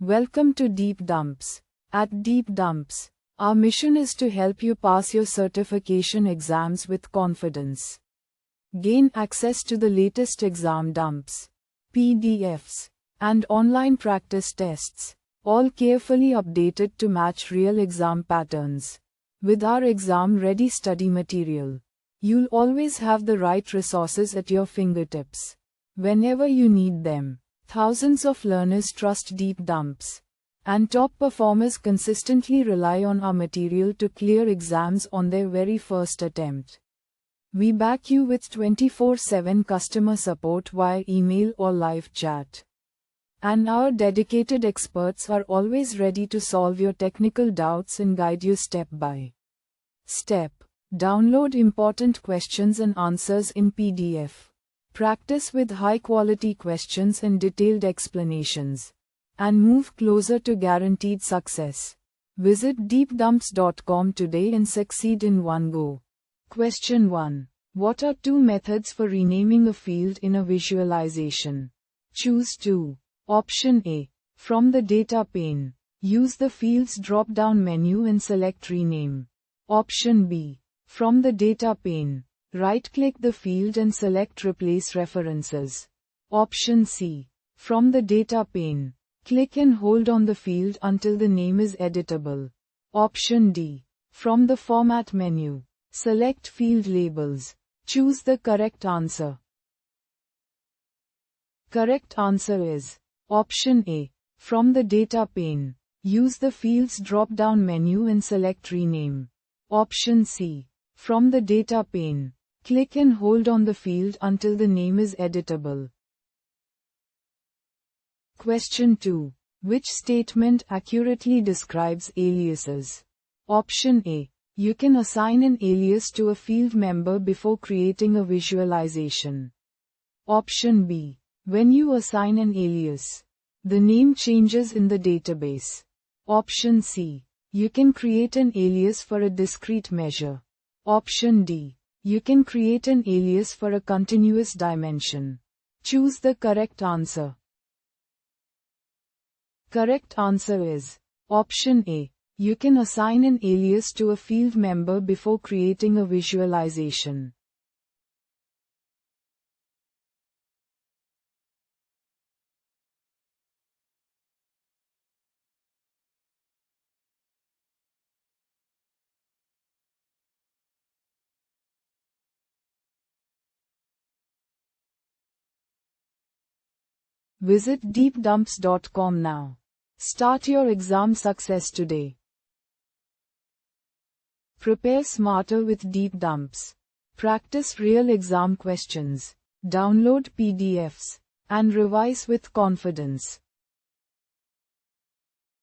Welcome to Deep Dumps. At Deep Dumps, our mission is to help you pass your certification exams with confidence. Gain access to the latest exam dumps, PDFs, and online practice tests, all carefully updated to match real exam patterns. With our exam-ready study material, you'll always have the right resources at your fingertips whenever you need them. Thousands of learners trust Deep Dumps, and top performers consistently rely on our material to clear exams on their very first attempt. We back you with 24/7 customer support via email or live chat. And our dedicated experts are always ready to solve your technical doubts and guide you step by step. Download important questions and answers in PDF. Practice with high-quality questions and detailed explanations, and move closer to guaranteed success. Visit deepdumps.com today and succeed in one go. Question 1. What are two methods for renaming a field in a visualization? Choose 2. Option A. From the data pane, use the Fields drop-down menu and select Rename. Option B. From the data pane, right-click the field and select Replace References. Option C. From the data pane, click and hold on the field until the name is editable. Option D. From the Format menu, select Field Labels. Choose the correct answer. Correct answer is Option A. From the data pane, use the Fields drop-down menu and select Rename. Option C. From the data pane, click and hold on the field until the name is editable. Question 2. Which statement accurately describes aliases? Option A. You can assign an alias to a field member before creating a visualization. Option B. When you assign an alias, the name changes in the database. Option C. You can create an alias for a discrete measure. Option D. You can create an alias for a continuous dimension. Choose the correct answer. Correct answer is Option A. You can assign an alias to a field member before creating a visualization. Visit deepdumps.com now. Start your exam success today. Prepare smarter with Deep Dumps. Practice real exam questions. Download PDFs and revise with confidence.